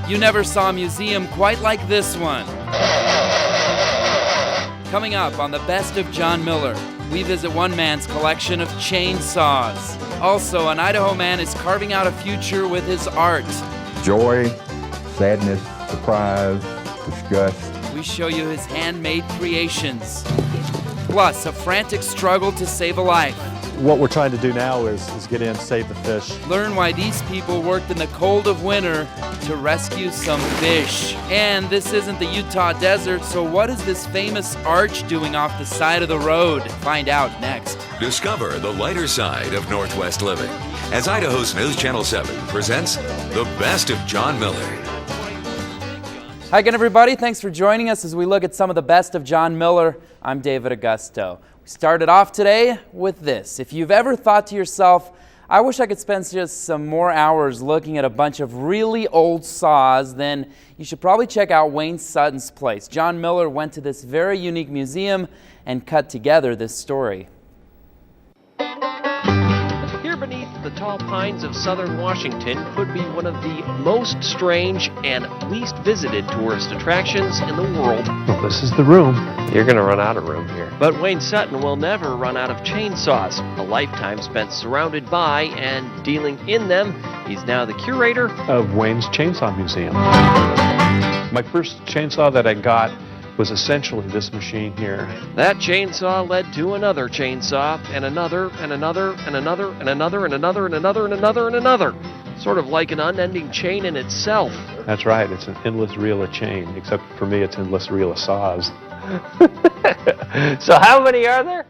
You never saw a museum quite like this one. Coming up on the Best of John Miller, we visit one man's collection of chainsaws. Also, an Idaho man is carving out a future with his art. Joy, sadness, surprise, disgust. We show you his handmade creations. Plus, a frantic struggle to save a life. What we're trying to do now is get in, save the fish. Learn why these people worked in the cold of winter to rescue some fish. And this isn't the Utah desert, so what is this famous arch doing off the side of the road? Find out next. Discover the lighter side of Northwest living as Idaho's News Channel 7 presents the Best of John Miller. Hi again, everybody. Thanks for joining us as we look at some of the best of John Miller. I'm David Augusto. We started off today with this. If you've ever thought to yourself, I wish I could spend just some more hours looking at a bunch of really old saws, then you should probably check out Wayne Sutton's place. John Miller went to this very unique museum and cut together this story. Here beneath the tall pines of southern Washington could be one of the most strange and least visited tourist attractions in the world. Well, this is the room. You're going to run out of room here. But Wayne Sutton will never run out of chainsaws. A lifetime spent surrounded by and dealing in them. He's now the curator Of Wayne's Chainsaw Museum. My first chainsaw that I got was essentially this machine here. That chainsaw led to another chainsaw, and another, and another, and another, and another, and another, and another, and another, and another. Sort of like an unending chain in itself. That's right, it's an endless reel of chain, except for me it's endless reel of saws. So how many are there?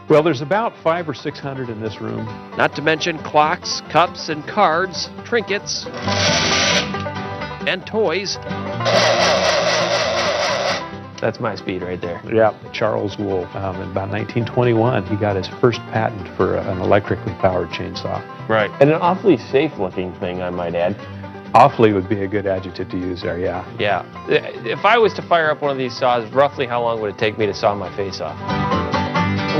Well, there's about 500 or 600 in this room. Not to mention clocks, cups, and cards, trinkets, and toys. That's my speed right there. Yeah, Charles Wool. In about 1921, he got his first patent for an electrically powered chainsaw. Right. And an awfully safe-looking thing, I might add. Awfully would be a good adjective to use there, yeah. Yeah. If I was to fire up one of these saws, roughly how long would it take me to saw my face off?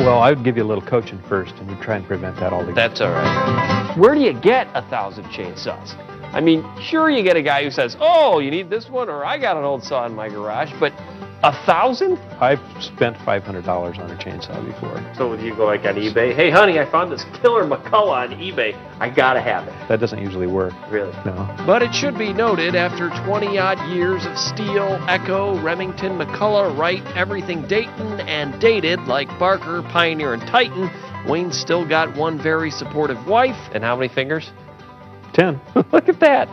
Well, I would give you a little coaching first, and we'd try and prevent that altogether. That's all right. Where do you get 1,000 chainsaws? I mean, sure, you get a guy who says, oh, you need this one, or I got an old saw in my garage, but 1,000? I've spent $500 on a chainsaw before. So would you go like on eBay? Hey, honey, I found this killer McCullough on eBay. I gotta have it. That doesn't usually work. Really? No. But it should be noted, after 20-odd years of Steel, Echo, Remington, McCullough, Wright, everything Dayton, and dated like Barker, Pioneer, and Titan, Wayne's still got one very supportive wife. And how many fingers? 10. Look at that.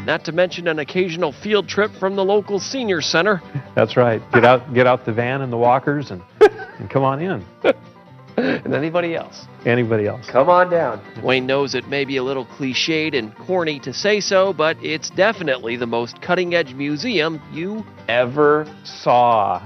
Not to mention an occasional field trip from the local senior center. That's right. Get out the van and the walkers and come on in. And anybody else. Anybody else. Come on down. Wayne knows it may be a little cliched and corny to say so, but it's definitely the most cutting-edge museum you ever saw.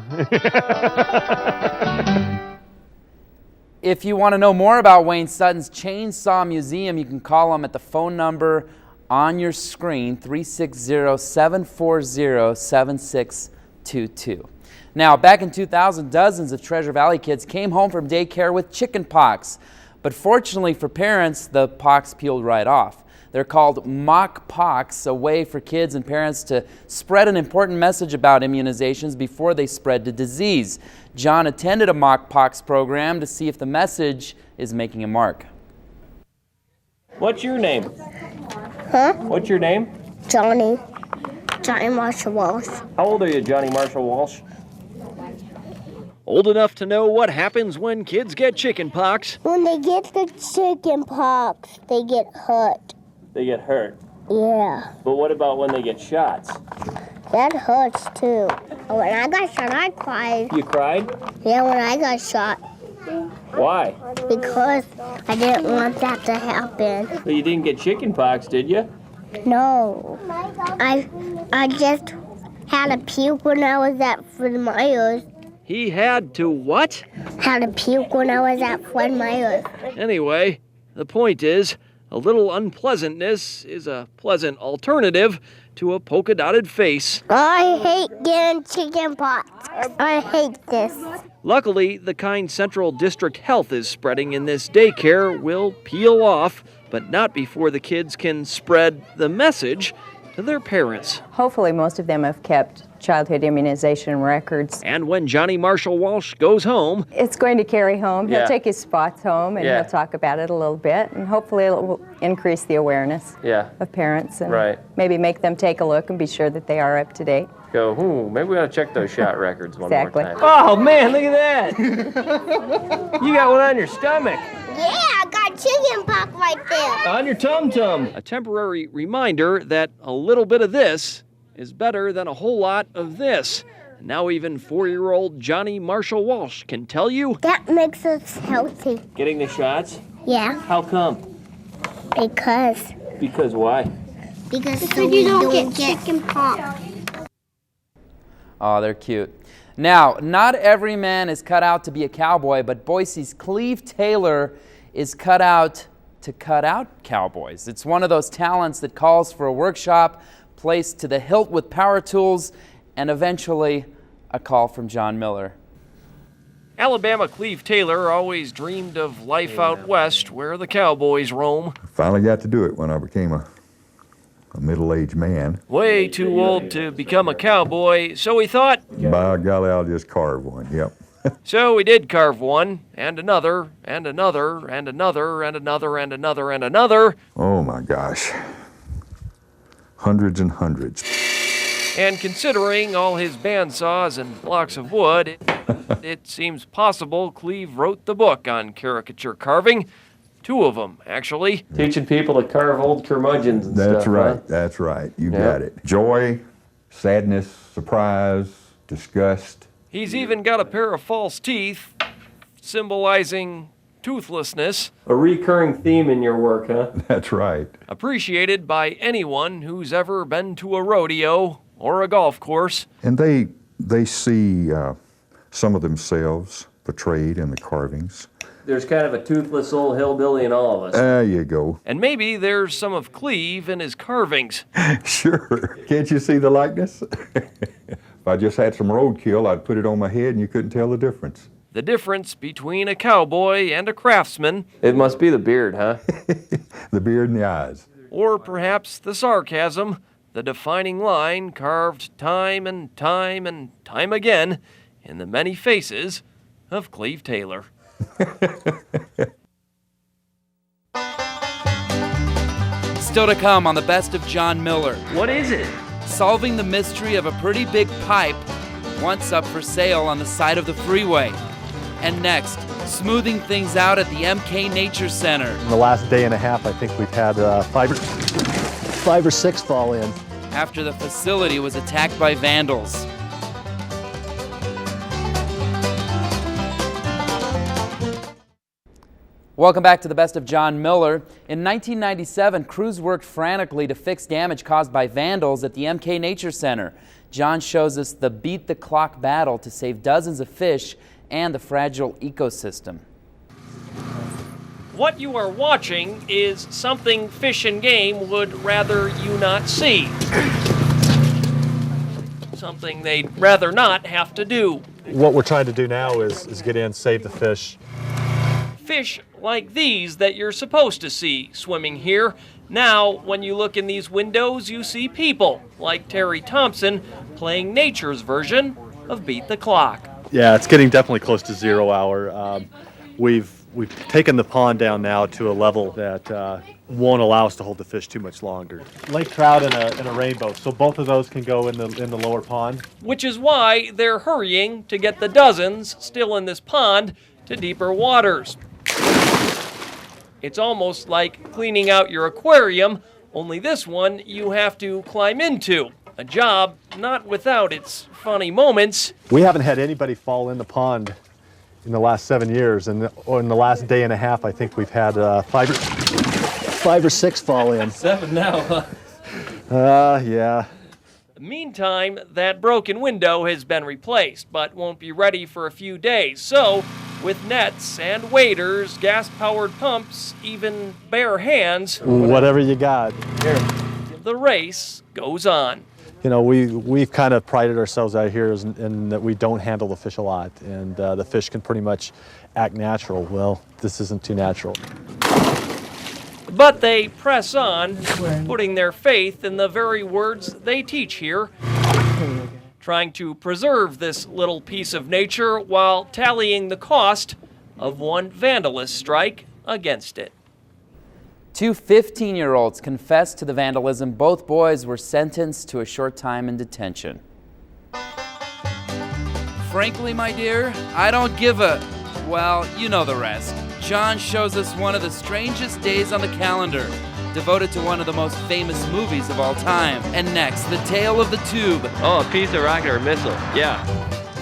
If you want to know more about Wayne Sutton's Chainsaw Museum, you can call him at the phone number on your screen, 360-740-7622. Now, back in 2000, dozens of Treasure Valley kids came home from daycare with chicken pox. But fortunately for parents, the pox peeled right off. They're called mock pox, a way for kids and parents to spread an important message about immunizations before they spread the disease. John attended a mock pox program to see if the message is making a mark. What's your name? Huh? What's your name? Johnny Marshall Walsh. How old are you, Johnny Marshall Walsh? Old enough to know what happens when kids get chicken pox. When they get the chicken pox, they get hurt. They get hurt. Yeah, But what about when they get shots? that hurts too. When I got shot, I cried. You cried? Yeah, when I got shot, Why? because I didn't want that to happen. Well, you didn't get chicken pox, did you? No, I just had a puke when I was at Fred Meyer's. He had to what? Had a puke when I was at Fred Meyer's. Anyway, the point is, a little unpleasantness is a pleasant alternative to a polka-dotted face. I hate getting chicken pox. I hate this. Luckily, the kind Central District Health is spreading in this daycare will peel off, but not before the kids can spread the message to their parents. Hopefully most of them have kept childhood immunization records. And when Johnny Marshall Walsh goes home, It's going to carry home. Yeah. He'll take his spots home and Yeah. he'll talk about it a little bit, and hopefully it will increase the awareness of parents and Right. maybe make them take a look and be sure that they are up to date. go, maybe we ought to check those shot records one Exactly. more time. Oh man, look at that! You got one on your stomach. Yeah, I got chicken pox right there. On your tum-tum. A temporary reminder that a little bit of this is better than a whole lot of this. Now even 4-year-old Johnny Marshall Walsh can tell you. That makes us healthy. Getting the shots? Yeah, How come? because Because why? so you don't get chicken pox. Oh, they're cute. Now, not every man is cut out to be a cowboy, but Boise's Cleve Taylor is cut out to cut out cowboys. It's one of those talents that calls for a workshop, placed to the hilt with power tools, and eventually a call from John Miller. Alabama Cleve Taylor always dreamed of life out west where the cowboys roam. Finally got to do it when I became a middle-aged man. Way too old to become a cowboy, so he thought. By golly, I'll just carve one, yep. So we did carve one, and another, and another, and another, and another, and another, and another. Oh my gosh. Hundreds and hundreds. And considering all his bandsaws and blocks of wood, it seems possible Cleve wrote the book on caricature carving. 2 of them, actually. Teaching people to carve old curmudgeons and That's stuff, right, huh? that's right. You got it. Joy, sadness, surprise, disgust. He's even got a pair of false teeth, symbolizing toothlessness. A recurring theme in your work, huh? That's right. Appreciated by anyone who's ever been to a rodeo or a golf course. And they see some of themselves portrayed in the carvings. There's kind of a toothless old hillbilly in all of us. There you go. And maybe there's some of Cleve in his carvings. Sure. Can't you see the likeness? If I just had some roadkill, I'd put it on my head and you couldn't tell the difference. The difference between a cowboy and a craftsman. It must be the beard, huh? The beard and the eyes. Or perhaps the sarcasm, the defining line carved time and time and time again in the many faces of Cleve Taylor. Still to come on the best of John Miller. What is it? Solving the mystery of a pretty big pipe once up for sale on the side of the freeway. And next, smoothing things out at the MK Nature Center. In the last day and a half, I think we've had 5 or 6 fall in. After the facility was attacked by vandals. Welcome back to the best of John Miller. In 1997, crews worked frantically to fix damage caused by vandals at the MK Nature Center. John shows us the beat-the-clock battle to save dozens of fish and the fragile ecosystem. What you are watching is something Fish and Game would rather you not see. Something they'd rather not have to do. What we're trying to do now is get in, save the fish. Fish like these that you're supposed to see swimming here. Now, when you look in these windows, you see people like Terry Thompson playing nature's version of Beat the Clock. Yeah, it's getting definitely close to 0 hour. We've taken the pond down now to a level that won't allow us to hold the fish too much longer. Lake trout and a rainbow, so both of those can go in the lower pond. Which is why they're hurrying to get the dozens still in this pond to deeper waters. It's almost like cleaning out your aquarium, only this one you have to climb into. A job not without its funny moments. We haven't had anybody fall in the pond in the last 7 years, and in the last day and a half, I think we've had 5 or 6 fall in. 7 now, huh? Yeah. Meantime, that broken window has been replaced, but won't be ready for a few days. So, with nets and waders, gas-powered pumps, even bare hands, Whatever you got. the race goes on. You know, we've kind of prided ourselves out here in that we don't handle the fish a lot, and the fish can pretty much act natural. Well, this isn't too natural. But they press on, putting their faith in the very words they teach here, trying to preserve this little piece of nature while tallying the cost of one vandalist strike against it. 2 15-year-olds confessed to the vandalism. Both boys were sentenced to a short time in detention. Frankly, my dear, I don't give a... well, you know the rest. John shows us one of the strangest days on the calendar, devoted to one of the most famous movies of all time. And next, the tale of the tube. Oh, a piece of rocket or missile. Yeah.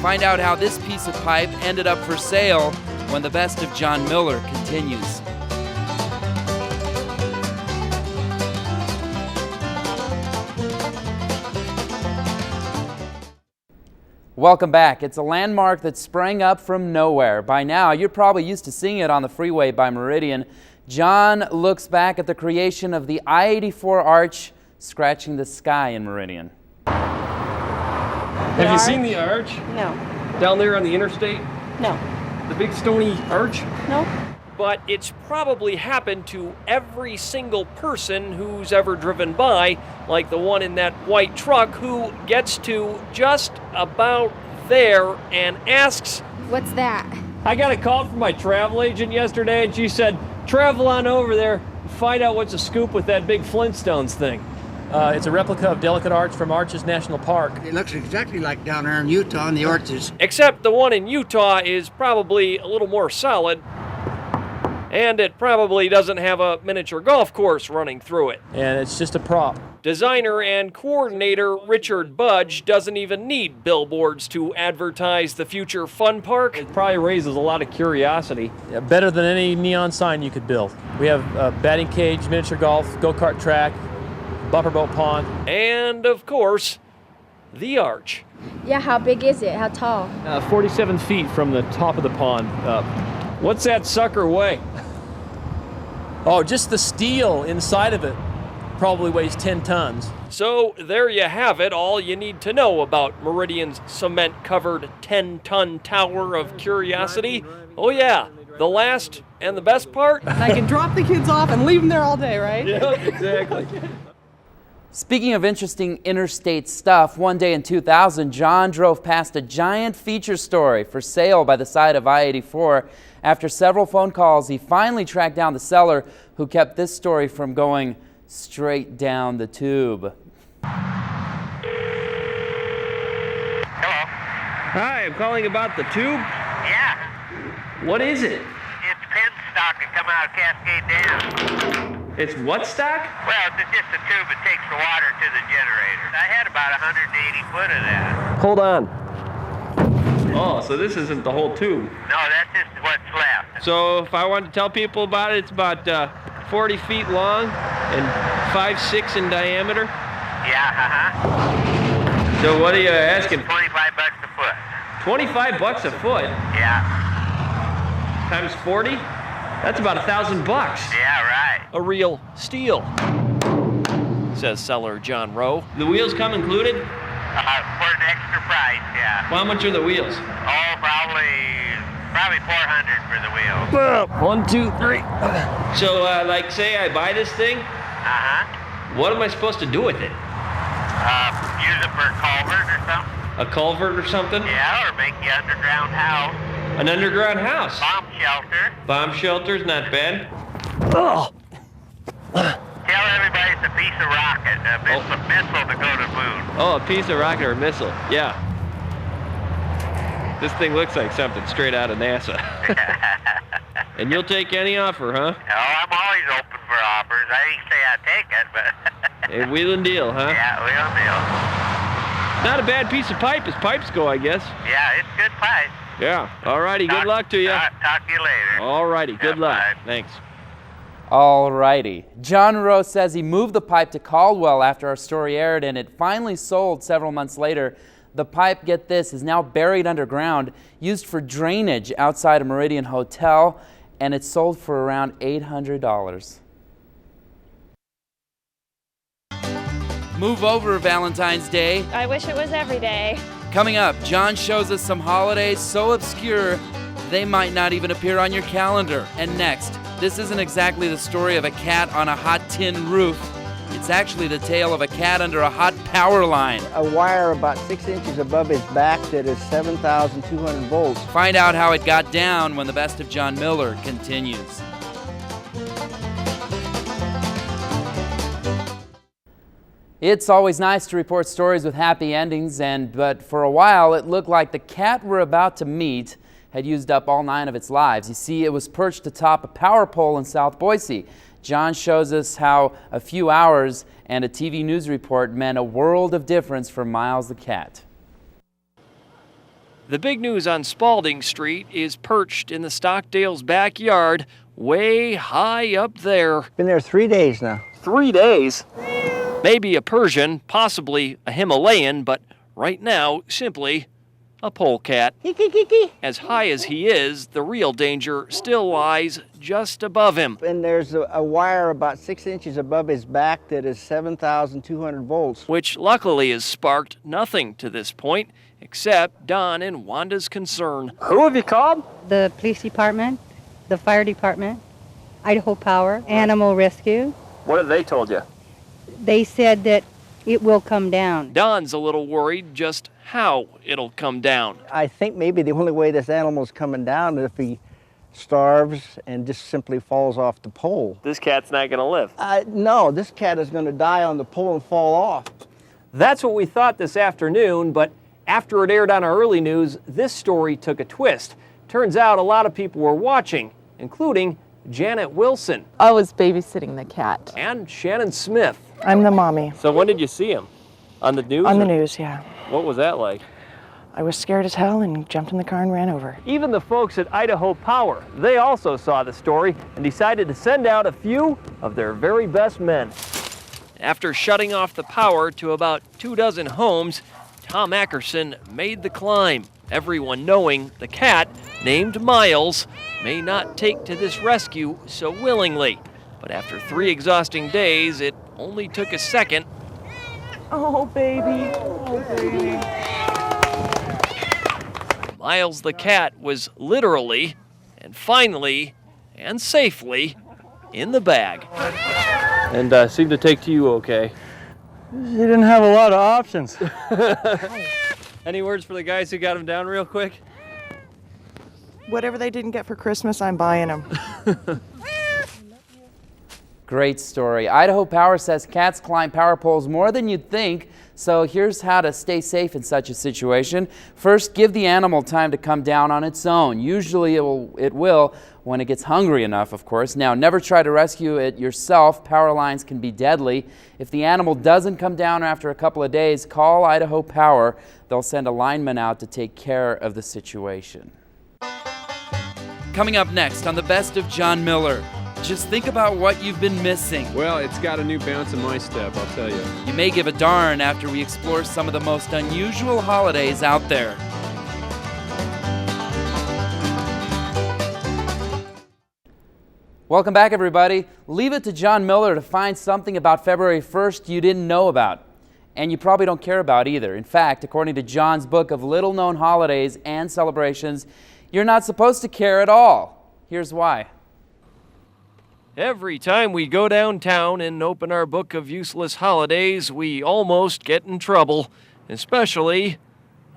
Find out how this piece of pipe ended up for sale when the best of John Miller continues. Welcome back. It's a landmark that sprang up from nowhere. By now, you're probably used to seeing it on the freeway by Meridian. John looks back at the creation of the I-84 arch, scratching the sky in Meridian. Have you seen the arch? No. Down there on the interstate? No. The big stony arch? No. But it's probably happened to every single person who's ever driven by, like the one in that white truck who gets to just about there and asks, "What's that?" I got a call from my travel agent yesterday, and she said, travel on over there and find out what's a scoop with that big Flintstones thing. It's a replica of Delicate Arch from Arches National Park. It looks exactly like down there in Utah in the Arches. Except the one in Utah is probably a little more solid, and it probably doesn't have a miniature golf course running through it. And it's just a prop. Designer and coordinator Richard Budge doesn't even need billboards to advertise the future fun park. It probably raises a lot of curiosity. Yeah, better than any neon sign you could build. We have a batting cage, miniature golf, go-kart track, bumper boat pond. And, of course, the arch. Yeah, how big is it? How tall? 47 feet from the top of the pond up. What's that sucker weigh? Oh, just the steel inside of it probably weighs 10 tons. So there you have it, all you need to know about Meridian's cement-covered 10-ton tower of curiosity. Oh yeah, the last and the best part? I can drop the kids off and leave them there all day, right? Yeah, exactly. Speaking of interesting interstate stuff, one day in 2000, John drove past a giant feature story for sale by the side of I-84. After several phone calls, he finally tracked down the seller who kept this story from going straight down the tube. Hello? Hi, I'm calling about the tube. Yeah. What is it? It's penstock that come out of Cascade Dam. It's what stock? Well, it's just a tube that takes the water to the generator. I had about 180 foot of that. Hold on. Oh, so this isn't the whole tube. No, that's just what's left. So if I wanted to tell people about it, it's about 40 feet long and 5'6" in diameter. Yeah, So what are you asking? $25 a foot. 25 bucks a foot? Yeah. Times 40? That's about $1,000. Yeah, right. A real steal, says seller John Rowe. The wheels come included? For an extra price, yeah. Well, how much are the wheels? Oh, probably 400 for the wheels. 1, 2, 3. So, like, say I buy this thing. What am I supposed to do with it? Use it for a culvert or something. A culvert or something? Yeah, or make the underground house. An underground house? Bomb shelter. Bomb shelter's not bad. Oh. Tell everybody it's a piece of rocket, a missile to go to the moon. Oh, a piece of rocket or a missile. Yeah. This thing looks like something straight out of NASA. And you'll take any offer, huh? Oh, I'm always open for offers. I didn't say I'd take it, but... A wheel and deal, huh? Yeah, wheel and deal. Not a bad piece of pipe as pipes go, I guess. Yeah, it's good pipe. Yeah. All righty. Good luck to you. Talk to you later. All righty. Good luck. Bye. Thanks. All righty. John Rowe says he moved the pipe to Caldwell after our story aired, and it finally sold several months later. The pipe, get this, is now buried underground, used for drainage outside a Meridian hotel, and it's sold for around $800. Move over Valentine's Day. I wish it was every day. Coming up, John shows us some holidays so obscure they might not even appear on your calendar. And next, this isn't exactly the story of a cat on a hot tin roof. It's actually the tale of a cat under a hot power line. A wire about 6 inches above his back that is 7,200 volts. Find out how it got down when the Best of John Miller continues. It's always nice to report stories with happy endings, but for a while it looked like the cat we're about to meet had used up all 9 of its lives. You see, it was perched atop a power pole in South Boise. John shows us how a few hours and a TV news report meant a world of difference for Miles the cat. The big news on Spalding Street is perched in the Stockdale's backyard, way high up there. Been there 3 days now. 3 days? Maybe a Persian, possibly a Himalayan, but right now, simply a polecat. As high as he is, the real danger still lies just above him. And there's a wire about 6 inches above his back that is 7,200 volts. Which luckily has sparked nothing to this point, except Don and Wanda's concern. Who have you called? The police department, the fire department, Idaho Power, Animal Rescue. What have they told you? They said that it will come down. Don's a little worried just how it'll come down. I think maybe the only way this animal's coming down is if he starves and just simply falls off the pole. This cat's not going to live. No, this cat is going to die on the pole and fall off. That's what we thought this afternoon, but after it aired on our early news, this story took a twist. Turns out a lot of people were watching, including Janet Wilson. I was babysitting the cat. And Shannon Smith. I'm the mommy. So when did you see him? On the news? On the news, yeah. What was that like? I was scared as hell and jumped in the car and ran over. Even the folks at Idaho Power, they also saw the story and decided to send out a few of their very best men. After shutting off the power to about 24 homes, Tom Ackerson made the climb, everyone knowing the cat, named Miles, may not take to this rescue so willingly. But after 3 exhausting days, it only took a second. Oh, baby. Oh, baby. Miles the cat was literally, and finally, and safely in the bag. And seemed to take to you okay. You didn't have a lot of options. Any words for the guys who got him down real quick? Whatever they didn't get for Christmas, I'm buying them. Great story. Idaho Power says cats climb power poles more than you'd think, so here's how to stay safe in such a situation. First, give the animal time to come down on its own. Usually it will when it gets hungry enough, of course. Now, never try to rescue it yourself. Power lines can be deadly. If the animal doesn't come down after a couple of days, call Idaho Power. They'll send a lineman out to take care of the situation. Coming up next on the Best of John Miller. Just think about what you've been missing. Well, it's got a new bounce in my step, I'll tell you. You may give a darn after we explore some of the most unusual holidays out there. Welcome back, everybody. Leave it to John Miller to find something about February 1st you didn't know about. And you probably don't care about either. In fact, according to John's book of little-known holidays and celebrations, you're not supposed to care at all. Here's why. Every time we go downtown and open our book of useless holidays, we almost get in trouble, especially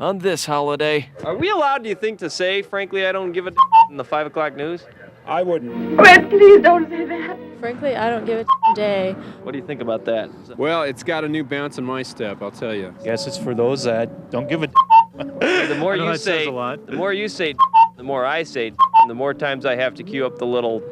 on this holiday. Are we allowed, do you think, to say, frankly, I don't give a in the 5 o'clock news? I wouldn't. Brett, please don't say that. Frankly, I don't give a day. What do you think about that? Well, it's got a new bounce in my step, I'll tell you. Guess it's for those that don't give a The more you say, the more you say, the more I say, the more times I have to queue up the little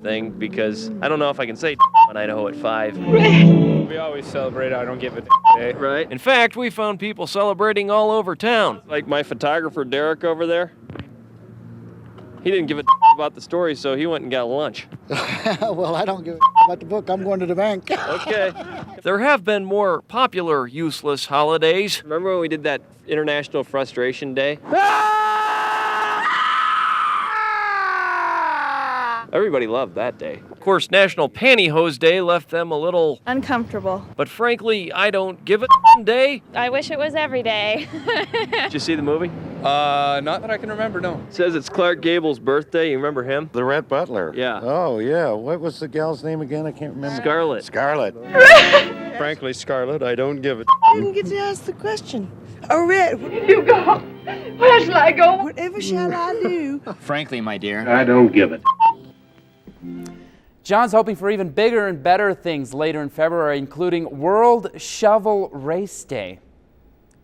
thing because I don't know if I can say on Idaho at 5. We always celebrate I don't give a day. Right. In fact, we found people celebrating all over town. Like my photographer, Derek, over there. He didn't give a about the story, so he went and got lunch. Well, I don't give a about the book. I'm going to the bank. Okay. There have been more popular useless holidays. Remember when we did that International Frustration Day? Everybody loved that day. Of course, National Pantyhose Day left them a little uncomfortable. But frankly, I don't give a day. I wish it was every day. Did you see the movie? Not that I can remember, no. Says it's Clark Gable's birthday. You remember him? The Rhett Butler. Yeah. Oh, yeah. What was the gal's name again? I can't remember. Scarlett. Scarlett. Frankly, Scarlett, I don't give a I didn't get to ask the question. Oh, Rhett. You go. Where shall I go? Whatever shall I do? Frankly, my dear. I don't give it. John's hoping for even bigger and better things later in February, including World Shovel Race Day.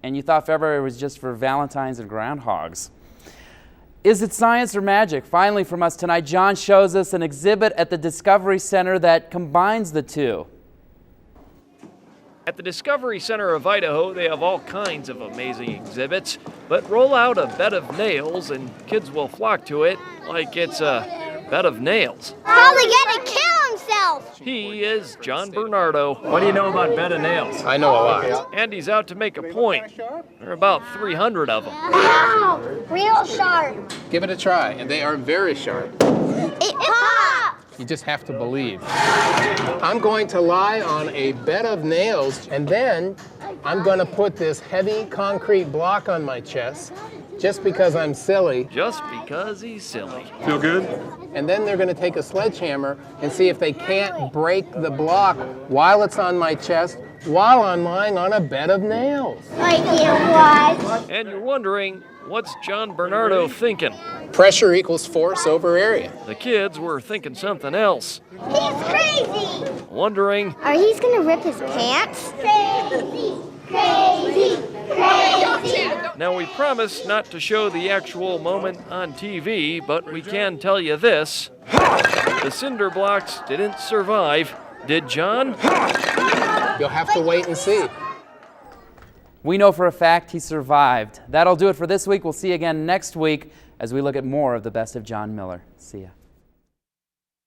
And you thought February was just for Valentines and groundhogs. Is it science or magic? Finally from us tonight, John shows us an exhibit at the Discovery Center that combines the two. At the Discovery Center of Idaho, they have all kinds of amazing exhibits, but roll out a bed of nails and kids will flock to it like it's a bed of nails. Probably gonna kill himself. He is John Bernardo. What do you know about bed of nails? I know a lot. And he's out to make a point. There are about 300 of them. Wow, real sharp. Give it a try, and they are very sharp. It popped. You just have to believe. I'm going to lie on a bed of nails, and then I'm going to put this heavy concrete block on my chest just because I'm silly. Just because he's silly. Feel good? And then they're going to take a sledgehammer and see if they can't break the block while it's on my chest while I'm lying on a bed of nails. Like it was. And you're wondering, what's John Bernardo thinking? Pressure equals force over area. The kids were thinking something else. He's crazy. Wondering, Are he gonna rip his pants? Crazy, crazy, crazy. now we promise not to show the actual moment on TV, but we can tell you this. The cinder blocks didn't survive. Did John? You'll have to wait and see. We know for a fact he survived. That'll do it for this week. We'll see you again next week as we look at more of the best of John Miller. See ya.